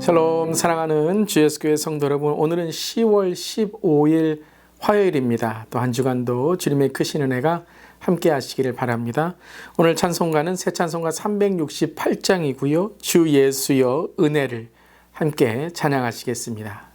샬롬, 사랑하는 주예수교회 성도 여러분, 오늘은 10월 15일 화요일입니다. 또 한 주간도 주님의 크신 은혜가 함께 하시기를 바랍니다. 오늘 찬송가는 새 찬송가 368장이고요. 주 예수여 은혜를 함께 찬양하시겠습니다.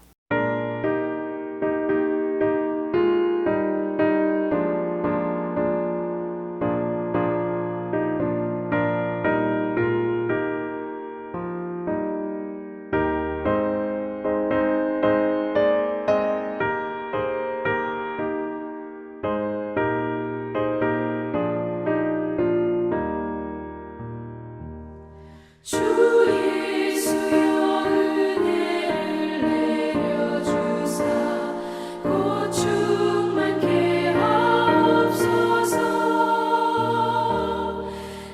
주 예수여 은혜를 내려주사 곧 충만케 하옵소서.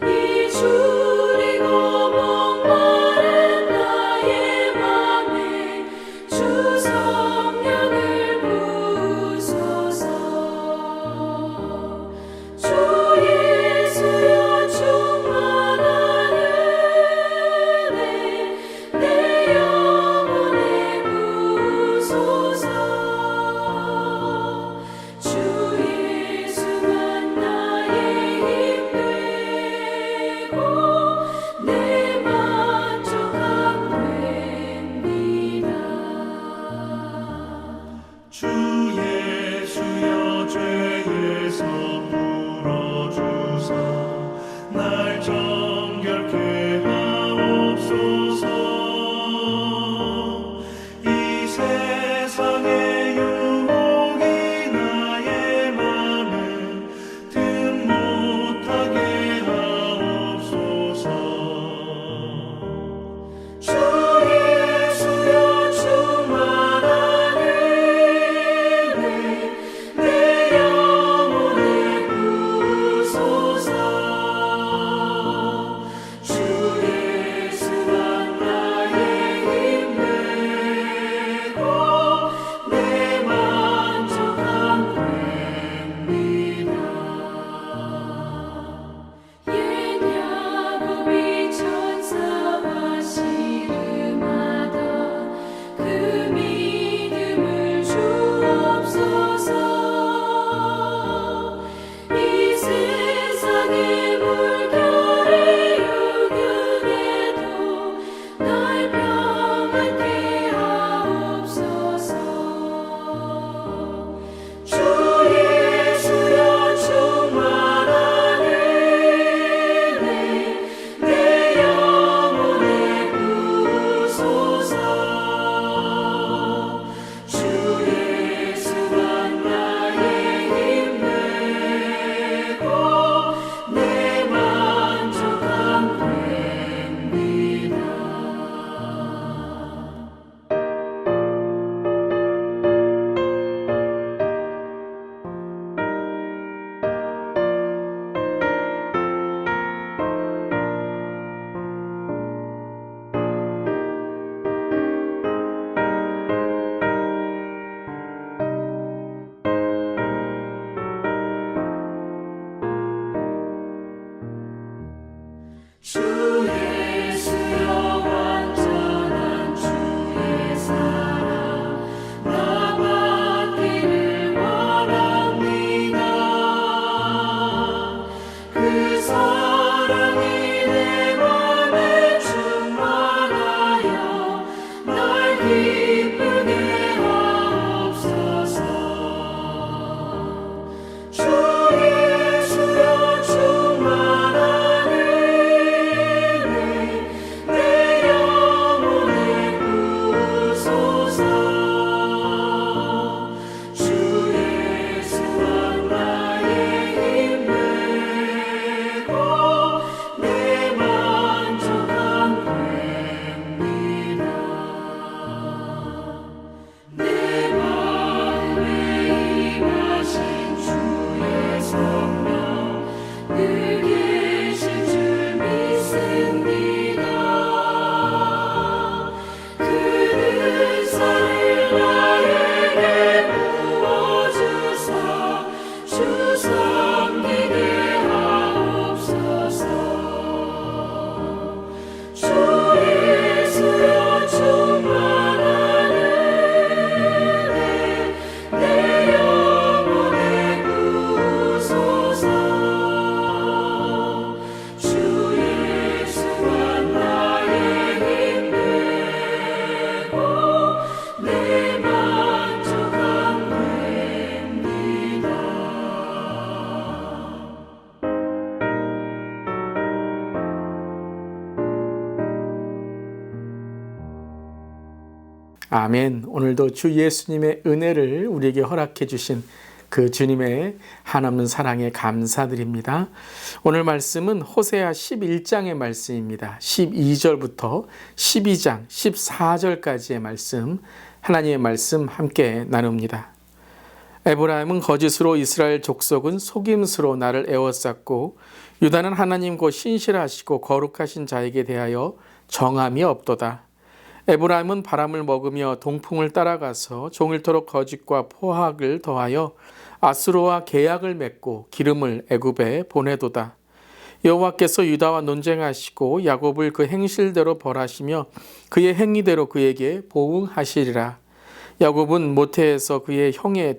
이 주리고 목마른 나의 맘에 주 성령을 부으소서. 주 예수여 충만한 주 예수여 죄에서 풀어주사 날 정결케 하옵소서. 이 세상의 유혹이 나의 맘을 틈 못하게 하옵소서. 주 예수여 충만한 아멘. 오늘도 주 예수님의 은혜를 우리에게 허락해 주신 그 주님의 한없는 사랑에 감사드립니다. 오늘 말씀은 호세아 11장의 말씀입니다. 12절부터 12장 14절까지의 말씀, 하나님의 말씀 함께 나눕니다. 에브라임은 거짓으로, 이스라엘 족속은 속임수로 나를 에워쌌고, 유다는 하나님 곧 신실하시고 거룩하신 자에게 대하여 정함이 없도다. 에브라임은 바람을 먹으며 동풍을 따라가서 종일토록 거짓과 포악을 더하여 아수르와 계약을 맺고 기름을 애굽에 보내도다. 여호와께서 유다와 논쟁하시고 야곱을 그 행실대로 벌하시며 그의 행위대로 그에게 보응하시리라. 야곱은 모태에서 그의 형의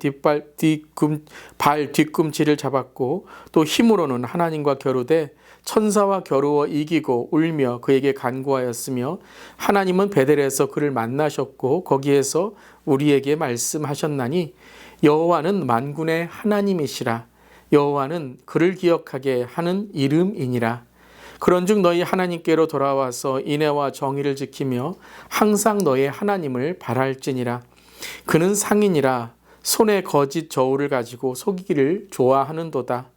발 뒤꿈치를 잡았고 또 힘으로는 하나님과 겨루되 천사와 겨루어 이기고 울며 그에게 간구하였으며 하나님은 베델에서 그를 만나셨고 거기에서 우리에게 말씀하셨나니 여호와는 만군의 하나님이시라. 여호와는 그를 기억하게 하는 이름이니라. 그런즉 너희 하나님께로 돌아와서 인애와 정의를 지키며 항상 너의 하나님을 바랄지니라. 그는 상인이라 손에 거짓 저울을 가지고 속이기를 좋아하는도다.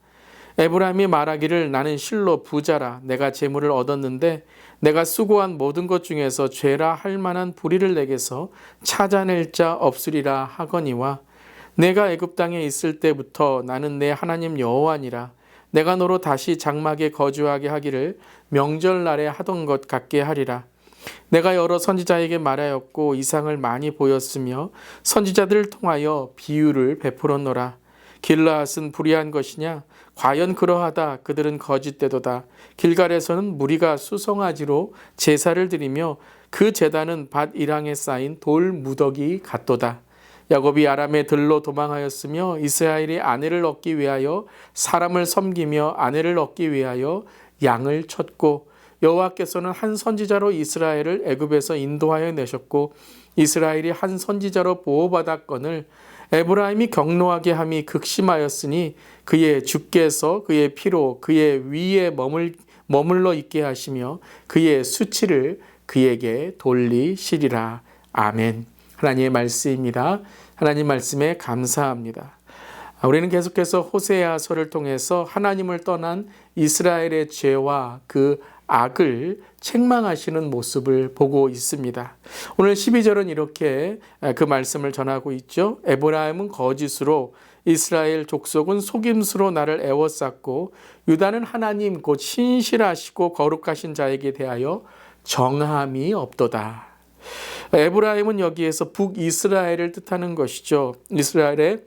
에브라임이 말하기를 나는 실로 부자라. 내가 재물을 얻었는데 내가 수고한 모든 것 중에서 죄라 할 만한 불의를 내게서 찾아낼 자 없으리라 하거니와 내가 애굽 땅에 있을 때부터 나는 내 하나님 여호와니라. 내가 너로 다시 장막에 거주하게 하기를 명절날에 하던 것 같게 하리라. 내가 여러 선지자에게 말하였고 이상을 많이 보였으며 선지자들을 통하여 비유를 베풀었노라. 길라앗은 불의한 것이냐? 과연 그러하다. 그들은 거짓되도다. 길갈에서는 무리가 수송아지로 제사를 드리며 그 제단은 밭 이랑에 쌓인 돌 무더기 같도다. 야곱이 아람의 들로 도망하였으며 이스라엘이 아내를 얻기 위하여 사람을 섬기며 아내를 얻기 위하여 양을 쳤고 여호와께서는 한 선지자로 이스라엘을 애굽에서 인도하여 내셨고 이스라엘이 한 선지자로 보호받았거늘 에브라임이 경노하게 함이 극심하였으니 그의 주께서 그의 피로 그의 위에 머물러 있게 하시며 그의 수치를 그에게 돌리시리라. 아멘. 하나님의 말씀입니다. 하나님 말씀에 감사합니다. 우리는 계속해서 호세아서를 통해서 하나님을 떠난 이스라엘의 죄와 그 악을 책망하시는 모습을 보고 있습니다. 오늘 12절은 이렇게 그 말씀을 전하고 있죠. 에브라임은 거짓으로, 이스라엘 족속은 속임수로 나를 애워쌌고 유다는 하나님 곧 신실하시고 거룩하신 자에게 대하여 정함이 없도다. 에브라임은 여기에서 북이스라엘을 뜻하는 것이죠. 이스라엘의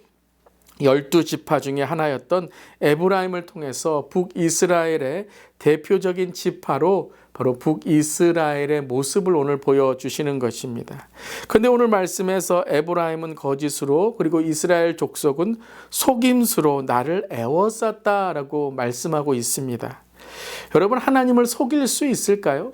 12지파 중에 하나였던 에브라임을 통해서 북이스라엘의 대표적인 지파로 바로 북이스라엘의 모습을 오늘 보여주시는 것입니다. 그런데 오늘 말씀에서 에브라임은 거짓으로 그리고 이스라엘 족속은 속임수로 나를 애워쌌다라고 말씀하고 있습니다. 여러분, 하나님을 속일 수 있을까요?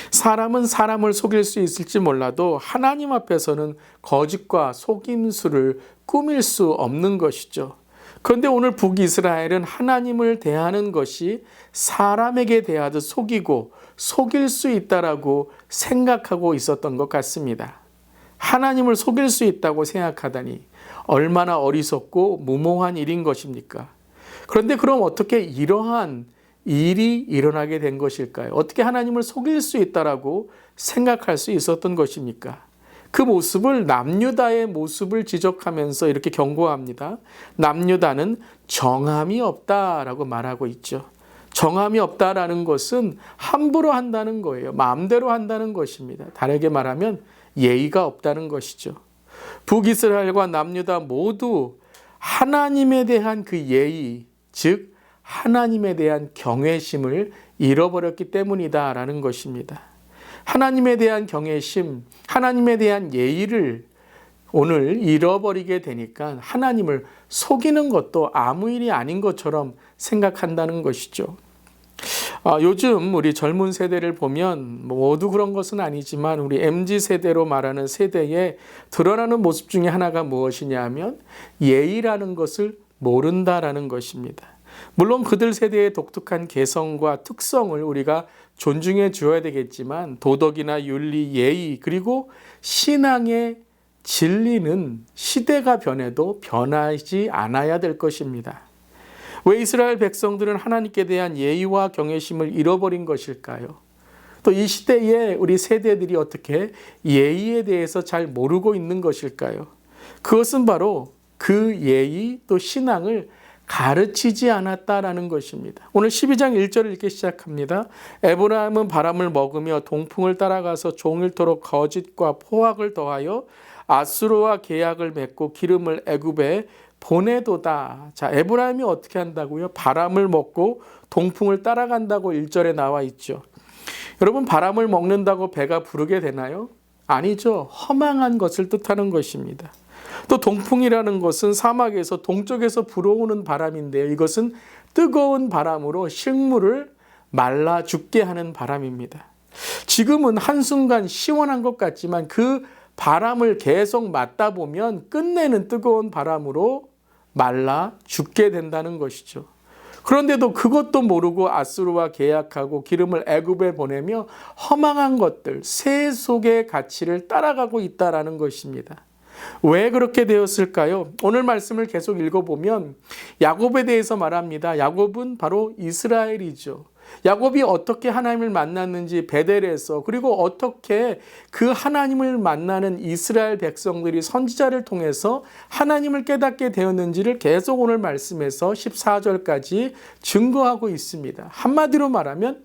사람은 사람을 속일 수 있을지 몰라도 하나님 앞에서는 거짓과 속임수를 꾸밀 수 없는 것이죠. 그런데 오늘 북이스라엘은 하나님을 대하는 것이 사람에게 대하듯 속이고 속일 수 있다라고 생각하고 있었던 것 같습니다. 하나님을 속일 수 있다고 생각하다니 얼마나 어리석고 무모한 일인 것입니까? 그런데 그럼 어떻게 이러한 일이 일어나게 된 것일까요? 어떻게 하나님을 속일 수 있다라고 생각할 수 있었던 것입니까? 그 모습을 남유다의 모습을 지적하면서 이렇게 경고합니다. 남유다는 정함이 없다라고 말하고 있죠. 정함이 없다라는 것은 함부로 한다는 거예요. 마음대로 한다는 것입니다. 다르게 말하면 예의가 없다는 것이죠. 북이스라엘과 남유다 모두 하나님에 대한 그 예의, 즉 하나님에 대한 경외심을 잃어버렸기 때문이다라는 것입니다. 하나님에 대한 경외심, 하나님에 대한 예의를 오늘 잃어버리게 되니까 하나님을 속이는 것도 아무 일이 아닌 것처럼 생각한다는 것이죠. 요즘 우리 젊은 세대를 보면 모두 그런 것은 아니지만 우리 MZ세대로 말하는 세대에 드러나는 모습 중에 하나가 무엇이냐 하면 예의라는 것을 모른다라는 것입니다. 물론 그들 세대의 독특한 개성과 특성을 우리가 존중해 주어야 되겠지만 도덕이나 윤리, 예의 그리고 신앙의 진리는 시대가 변해도 변하지 않아야 될 것입니다. 왜 이스라엘 백성들은 하나님께 대한 예의와 경외심을 잃어버린 것일까요? 또 이 시대에 우리 세대들이 어떻게 예의에 대해서 잘 모르고 있는 것일까요? 그것은 바로 그 예의 또 신앙을 가르치지 않았다라는 것입니다. 오늘 12장 1절을 읽기 시작합니다. 에브라임은 바람을 먹으며 동풍을 따라가서 종일토록 거짓과 포악을 더하여 아수르와 계약을 맺고 기름을 애굽에 보내도다. 자, 에브라임이 어떻게 한다고요? 바람을 먹고 동풍을 따라간다고 1절에 나와 있죠. 여러분, 바람을 먹는다고 배가 부르게 되나요? 아니죠. 허망한 것을 뜻하는 것입니다. 또 동풍이라는 것은 사막에서 동쪽에서 불어오는 바람인데요. 이것은 뜨거운 바람으로 식물을 말라 죽게 하는 바람입니다. 지금은 한순간 시원한 것 같지만 그 바람을 계속 맞다 보면 끝내는 뜨거운 바람으로 말라 죽게 된다는 것이죠. 그런데도 그것도 모르고 아수르와 계약하고 기름을 애굽에 보내며 허망한 것들, 세속의 가치를 따라가고 있다라는 것입니다. 왜 그렇게 되었을까요? 오늘 말씀을 계속 읽어보면 야곱에 대해서 말합니다. 야곱은 바로 이스라엘이죠. 야곱이 어떻게 하나님을 만났는지 베델에서, 그리고 어떻게 그 하나님을 만나는 이스라엘 백성들이 선지자를 통해서 하나님을 깨닫게 되었는지를 계속 오늘 말씀에서 14절까지 증거하고 있습니다. 한마디로 말하면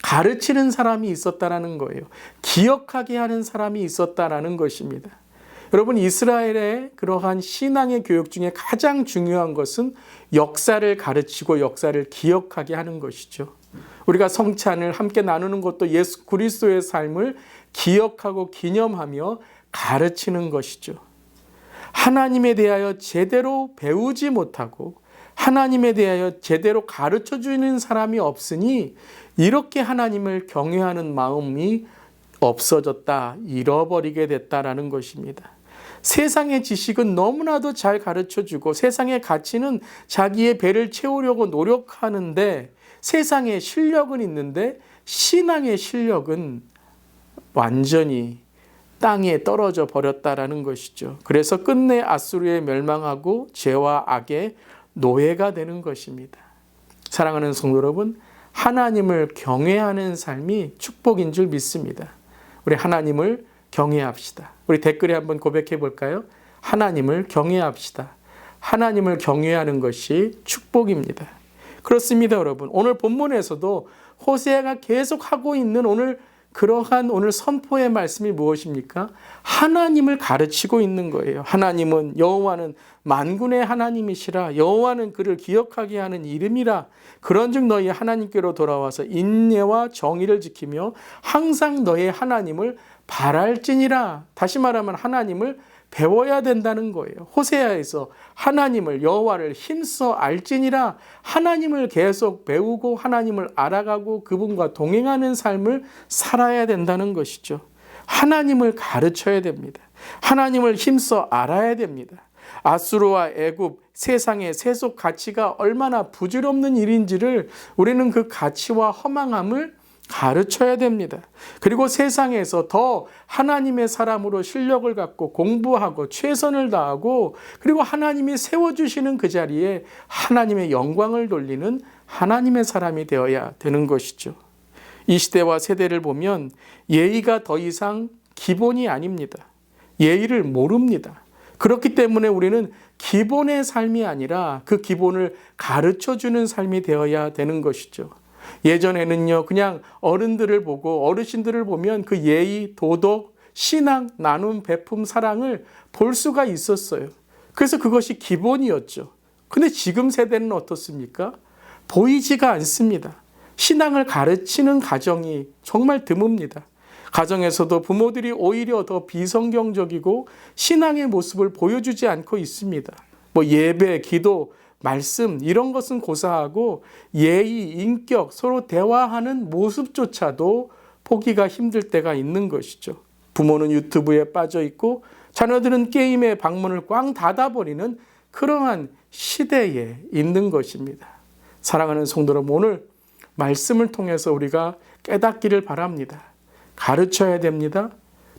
가르치는 사람이 있었다라는 거예요. 기억하게 하는 사람이 있었다라는 것입니다. 여러분, 이스라엘의 그러한 신앙의 교육 중에 가장 중요한 것은 역사를 가르치고 역사를 기억하게 하는 것이죠. 우리가 성찬을 함께 나누는 것도 예수 그리스도의 삶을 기억하고 기념하며 가르치는 것이죠. 하나님에 대하여 제대로 배우지 못하고 하나님에 대하여 제대로 가르쳐주는 사람이 없으니 이렇게 하나님을 경외하는 마음이 없어졌다, 잃어버리게 됐다라는 것입니다. 세상의 지식은 너무나도 잘 가르쳐주고 세상의 가치는 자기의 배를 채우려고 노력하는데 세상의 실력은 있는데 신앙의 실력은 완전히 땅에 떨어져 버렸다라는 것이죠. 그래서 끝내 아수르에 멸망하고 죄와 악의 노예가 되는 것입니다. 사랑하는 성도 여러분, 하나님을 경외하는 삶이 축복인 줄 믿습니다. 우리 하나님을 경외합시다. 우리 댓글에 한번 고백해 볼까요? 하나님을 경외합시다. 하나님을 경외하는 것이 축복입니다. 그렇습니다, 여러분. 오늘 본문에서도 호세아가 계속 하고 있는 그러한 오늘 선포의 말씀이 무엇입니까? 하나님을 가르치고 있는 거예요. 하나님은, 여호와는 만군의 하나님이시라. 여호와는 그를 기억하게 하는 이름이라. 그런즉 너희 하나님께로 돌아와서 인내와 정의를 지키며 항상 너의 하나님을 바랄지니라. 다시 말하면 하나님을 배워야 된다는 거예요. 호세아에서 하나님을, 여호와를 힘써 알지니라. 하나님을 계속 배우고 하나님을 알아가고 그분과 동행하는 삶을 살아야 된다는 것이죠. 하나님을 가르쳐야 됩니다. 하나님을 힘써 알아야 됩니다. 아수르와 애굽, 세상의 세속 가치가 얼마나 부질없는 일인지를 우리는 그 가치와 허망함을 가르쳐야 됩니다. 그리고 세상에서 더 하나님의 사람으로 실력을 갖고 공부하고 최선을 다하고 그리고 하나님이 세워주시는 그 자리에 하나님의 영광을 돌리는 하나님의 사람이 되어야 되는 것이죠. 이 시대와 세대를 보면 예의가 더 이상 기본이 아닙니다. 예의를 모릅니다. 그렇기 때문에 우리는 기본의 삶이 아니라 그 기본을 가르쳐주는 삶이 되어야 되는 것이죠. 예전에는요, 그냥 어른들을 보고 어르신들을 보면 그 예의, 도덕, 신앙, 나눔, 베품, 사랑을 볼 수가 있었어요. 그래서 그것이 기본이었죠. 근데 지금 세대는 어떻습니까? 보이지가 않습니다. 신앙을 가르치는 가정이 정말 드뭅니다. 가정에서도 부모들이 오히려 더 비성경적이고 신앙의 모습을 보여주지 않고 있습니다. 예배, 기도, 말씀 이런 것은 고사하고 예의, 인격, 서로 대화하는 모습조차도 보기가 힘들 때가 있는 것이죠. 부모는 유튜브에 빠져 있고 자녀들은 게임에 방문을 꽝 닫아버리는 그러한 시대에 있는 것입니다. 사랑하는 성도 여러분, 오늘 말씀을 통해서 우리가 깨닫기를 바랍니다. 가르쳐야 됩니다.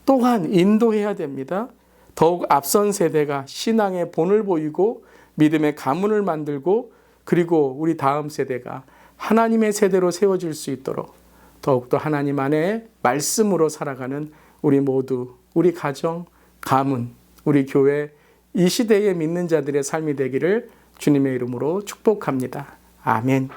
또한 인도해야 됩니다. 더욱 앞선 세대가 신앙의 본을 보이고 믿음의 가문을 만들고 그리고 우리 다음 세대가 하나님의 세대로 세워질 수 있도록 더욱더 하나님 안에 말씀으로 살아가는 우리 모두, 우리 가정, 가문, 우리 교회, 이 시대에 믿는 자들의 삶이 되기를 주님의 이름으로 축복합니다. 아멘.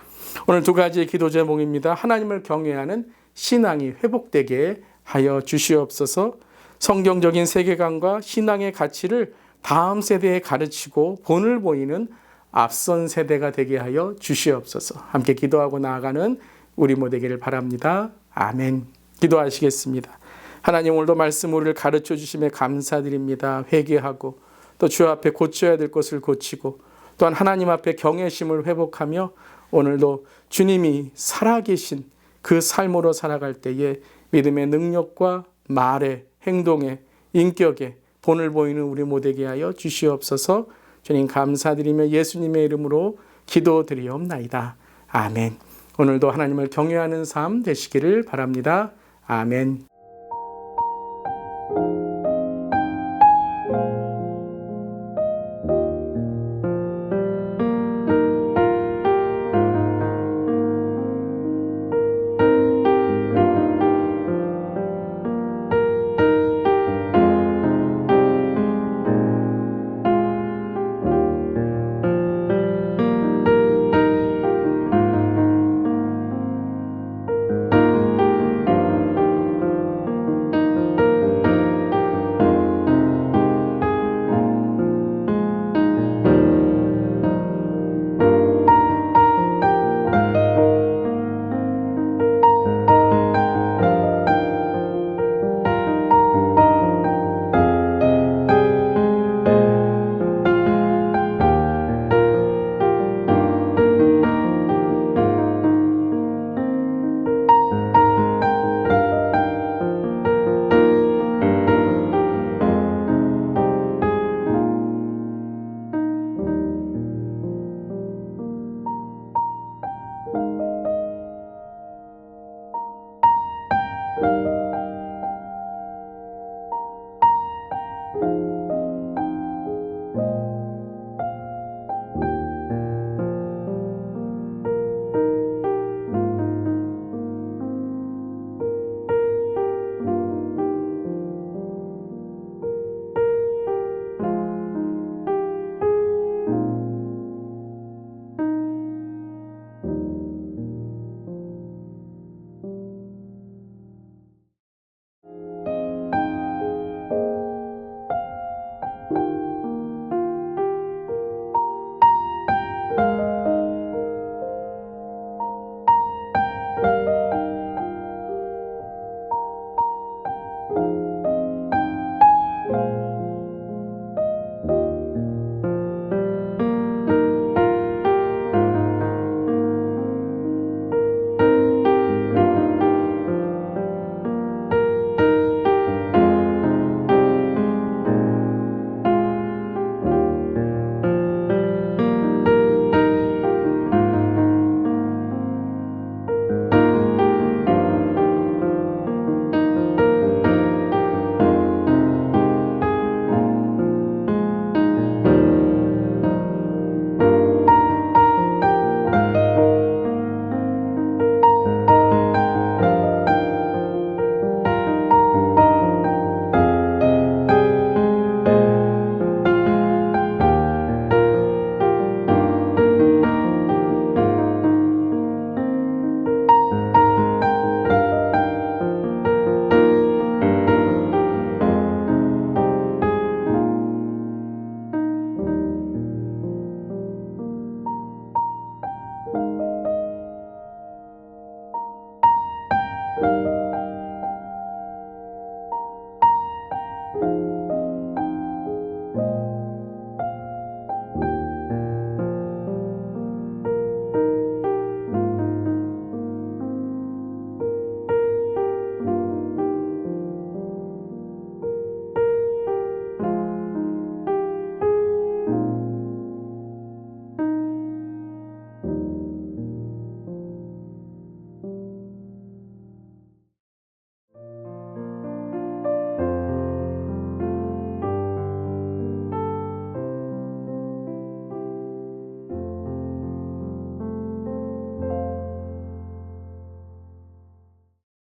오늘 두 가지 기도 제목입니다. 하나님을 경외하는 신앙이 회복되게 하여 주시옵소서. 성경적인 세계관과 신앙의 가치를 다음 세대에 가르치고 본을 보이는 앞선 세대가 되게 하여 주시옵소서. 함께 기도하고 나아가는 우리 모두 되기를 바랍니다. 아멘. 기도하시겠습니다. 하나님, 오늘도 말씀 우리를 가르쳐 주심에 감사드립니다. 회개하고 또 주 앞에 고쳐야 될 것을 고치고 또한 하나님 앞에 경외심을 회복하며 오늘도 주님이 살아계신 그 삶으로 살아갈 때에 믿음의 능력과 말에, 행동에, 인격에 본을 보이는 우리 모두 되게 하여 주시옵소서. 주님 감사드리며 예수님의 이름으로 기도드리옵나이다. 아멘. 오늘도 하나님을 경외하는 삶 되시기를 바랍니다. 아멘.